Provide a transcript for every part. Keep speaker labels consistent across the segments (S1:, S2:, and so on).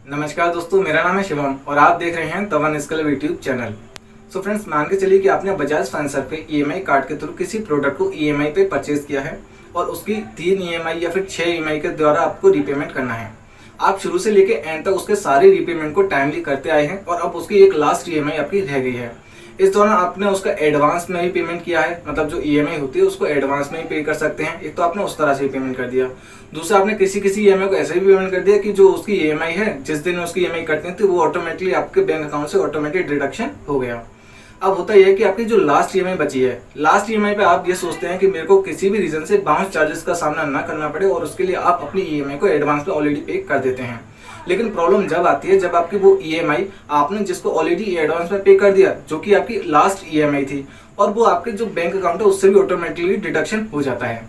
S1: नमस्कार दोस्तों, मेरा नाम है शिवम और आप देख रहे हैं तवन skill YouTube channel. So friends, मान के चलिए कि आपने बजाज फाइनेंस पे ईएमआई कार्ड के थ्रू किसी प्रोडक्ट को ईएमआई पे परचेज किया है और उसकी 3 ईएमआई या फिर 6 ईएमआई के द्वारा आपको रीपेमेंट करना है। आप शुरू से लेके एंड तक उसके सारे रीपेमेंट को टाइमली करते आए हैं और अब उसकी एक लास्ट ईएमआई आपकी रह गई है। इस दौरान आपने उसका एडवांस में ही पेमेंट किया है, मतलब जो ईएमआई होती है उसको एडवांस में ही पे कर सकते हैं। एक तो आपने उस तरह से ही पेमेंट कर दिया, दूसरा आपने किसी ईएमआई को ऐसे ही पेमेंट कर दिया कि जो उसकी ईएमआई है, जिस दिन उसकी ईएमआई कटनी थी वो ऑटोमेटिकली आपके बैंक अकाउंट से ऑटोमेटिक डिडक्शन हो गया। अब होता यह है कि आपकी जो लास्ट ईएमआई बची है, लास्ट ईएमआई पे आप ये सोचते हैं कि मेरे को किसी भी रीजन से बाउंस चार्जेस का सामना ना करना पड़े और उसके लिए आप अपनी ईएमआई को एडवांस में ऑलरेडी पे कर देते हैं। लेकिन प्रॉब्लम जब आती है जब आपकी वो ईएमआई आपने जिसको ऑलरेडी एडवांस में पे कर दिया, जो कि आपकी लास्ट ईएमआई थी, और वो आपके जो बैंक अकाउंट है उससे भी ऑटोमेटिकली डिडक्शन हो जाता है।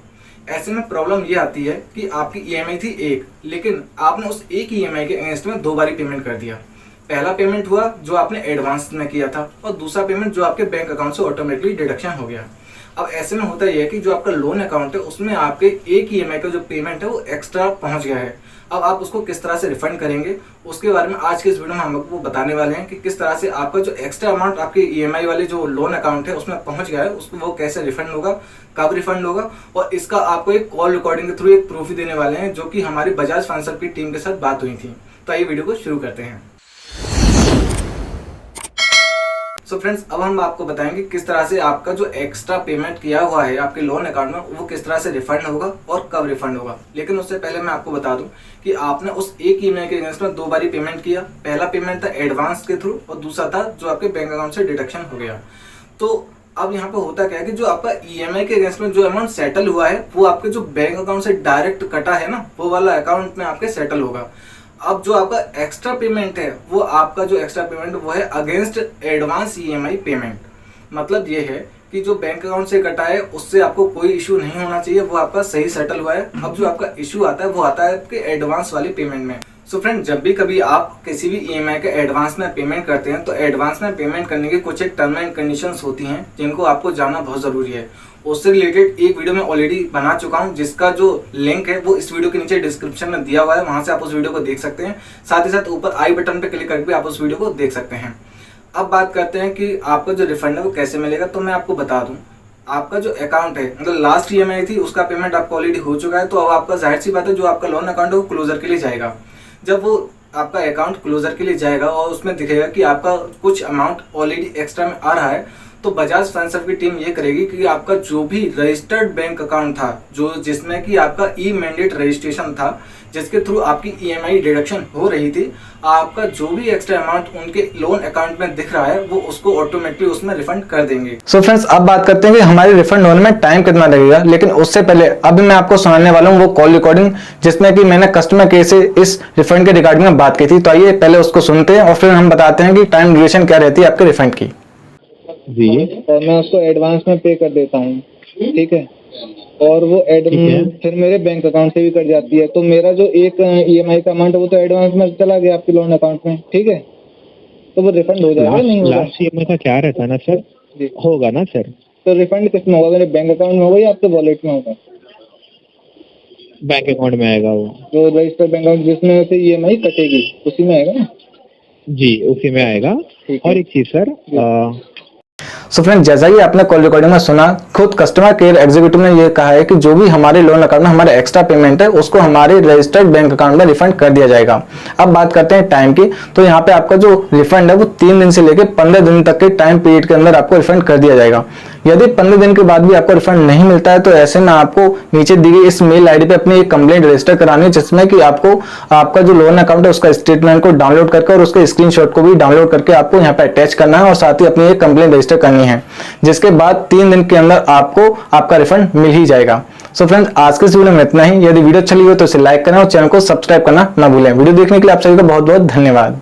S1: ऐसे में प्रॉब्लम ये आती है कि आपकी ईएमआई थी एक, लेकिन आपने उस एक ईएमआई के अगेंस्ट में 2 बारी पेमेंट कर दिया। पहला पेमेंट हुआ जो आपने एडवांस में किया था और दूसरा पेमेंट जो आपके बैंक अकाउंट से ऑटोमेटिकली डिडक्शन हो गया। अब ऐसे में होता यह है कि जो आपका लोन अकाउंट है उसमें आपके एक ईएमआई का जो पेमेंट है वो एक्स्ट्रा पहुंच गया है। अब आप उसको किस तरह से रिफंड करेंगे, उसके बारे में आज के इस वीडियो में हम आपको बताने वाले हैं कि किस तरह से आपका जो एक्स्ट्रा अमाउंट आपके ईएमआई वाले जो लोन अकाउंट है उसमें पहुंच गया है उसको वो कैसे रिफंड होगा, कब रिफंड होगा, और इसका आपको एक कॉल रिकॉर्डिंग के थ्रू एक प्रूफ भी देने वाले हैं, जो कि हमारी बजाज फाइनेंस की टीम के साथ बात हुई थी। तो आइए वीडियो को शुरू करते हैं। सो फ्रेंड्स, अब हम आपको बताएंगे किस तरह से आपका जो एक्स्ट्रा पेमेंट किया हुआ है आपके लोन अकाउंट में वो किस तरह से रिफंड होगा और कब रिफंड होगा। लेकिन उससे पहले मैं आपको बता दूं कि आपने उस एक ईएमआई के अगेंस्ट में 2 बारी पेमेंट किया। पहला पेमेंट था एडवांस के थ्रू और दूसरा था जो आपके बैंक अकाउंट से डिडक्शन हो गया। तो अब यहाँ पे होता क्या है कि जो आपका ईएमआई के अगेंस्ट में जो अमाउंट सेटल हुआ है वो आपके जो बैंक अकाउंट से डायरेक्ट कटा है ना, वो वाला अकाउंट में आपके सेटल होगा। अब जो आपका एक्स्ट्रा पेमेंट है वो आपका जो एक्स्ट्रा पेमेंट वो है अगेंस्ट एडवांस ईएमआई पेमेंट। मतलब ये है कि जो बैंक अकाउंट से कटा है उससे आपको कोई इशू नहीं होना चाहिए, वो आपका सही सेटल हुआ है। अब जो आपका इशू आता है वो आता है आपके एडवांस वाले पेमेंट में। सो फ्रेंड, जब भी कभी आप किसी भी ईएमआई के एडवांस में पेमेंट करते हैं तो एडवांस में पेमेंट करने की कुछ एक टर्म एंड कंडीशंस होती हैं जिनको आपको जानना बहुत जरूरी है। उससे रिलेटेड एक वीडियो मैं ऑलरेडी बना चुका हूं, जिसका जो लिंक है वो इस वीडियो के नीचे डिस्क्रिप्शन में दिया हुआ है, वहां से आप उस वीडियो को देख सकते हैं। साथ ही साथ ऊपर आई बटन पर क्लिक करके आप उस वीडियो को देख सकते हैं। अब बात करते हैं कि आपका जो रिफंड है वो कैसे मिलेगा। तो मैं आपको बता दूं, आपका जो अकाउंट है, मतलब लास्ट ईएमआई थी उसका पेमेंट आपको ऑलरेडी हो चुका है, तो अब आपका जाहिर सी बात है जो आपका लोन अकाउंट है वो क्लोजर के लिए जाएगा। जब वो आपका अकाउंट क्लोजर के लिए जाएगा और उसमें दिखेगा कि आपका कुछ अमाउंट ऑलरेडी एक्स्ट्रा में आ रहा है, तो बजाज फाइनेंस की टीम ये करेगी कि आपका जो भी रजिस्टर्ड बैंक अकाउंट था, जो जिसमें कि आपका ई मैंडेट रजिस्ट्रेशन था, जिसके थ्रू आपकी ईएमआई डिडक्शन हो रही थी, आपका जो भी एक्स्ट्रा अमाउंट उनके लोन अकाउंट में दिख रहा है वो उसको ऑटोमेटिकली उसमें रिफंड कर देंगे।
S2: सो फ्रेंड्स, अब बात करते हैं कि हमारे रिफंड होने में टाइम कितना लगेगा। लेकिन उससे पहले अभी मैं आपको सुनाने वाला हूँ वो कॉल रिकॉर्डिंग जिसमें कि मैंने कस्टमर केयर से इस रिफंड के रिगार्डिंग में बात की थी। तो आइए पहले उसको सुनते हैं और फिर हम बताते हैं कि टाइम ड्यूरेशन क्या रहती है आपके रिफंड की।
S3: जी, और मैं उसको एडवांस में पे कर देता हूँ, ठीक है, और वो फिर मेरे बैंक अकाउंट से भी कट जाती है। तो मेरा जो एक ईएमआई का अमाउंट है वो तो एडवांस में चला गया आपके लोन अकाउंट में, ठीक है, तो वो रिफंड हो जाएगा। नहीं होगा?
S4: लास्ट ईएमआई का क्या रहता है ना सर, होगा ना सर।
S3: तो रिफंड किस में होगा? मेरे बैंक अकाउंट में होगा या आपके वॉलेट में होगा?
S4: बैंक अकाउंट में आएगा वो,
S3: जो रजिस्टर्ड बैंक अकाउंट जिसमें से ईएमआई कटेगी उसी में आएगा ना?
S4: जी उसी में आएगा। और एक चीज सर,
S2: सो फ्रेंड, जैसा कि आपने कॉल रिकॉर्डिंग में सुना, खुद कस्टमर केयर एग्जीक्यूटिव ने ये कहा है कि जो भी हमारे लोन अकाउंट में हमारे एक्स्ट्रा पेमेंट है उसको हमारे रजिस्टर्ड बैंक अकाउंट में रिफंड कर दिया जाएगा। अब बात करते हैं टाइम की। तो यहाँ पे आपका जो रिफंड है वो 3 दिन से लेकर 15 दिन तक के टाइम पीरियड के अंदर आपको रिफंड कर दिया जाएगा। यदि 15 दिन के बाद भी आपको रिफंड नहीं मिलता है तो ऐसे में आपको नीचे दी गई इस मेल आईडी पे अपनी एक कंप्लेंट रजिस्टर करानी है, जिसमें कि आपको आपका जो लोन अकाउंट है उसका स्टेटमेंट को डाउनलोड करके और उसके स्क्रीनशॉट को भी डाउनलोड करके आपको यहाँ पे अटैच करना है और साथ ही अपनी एक कंप्लेंट रजिस्टर करनी है, जिसके बाद 3 दिन के अंदर आपको आपका रिफंड मिल ही जाएगा। सो फ्रेंड्स, आज के इस वीडियो में इतना ही। यदि वीडियो अच्छी लगी हो तो इसे लाइक करें और चैनल को सब्सक्राइब करना ना भूलें। वीडियो देखने के लिए आप सभी का बहुत बहुत धन्यवाद।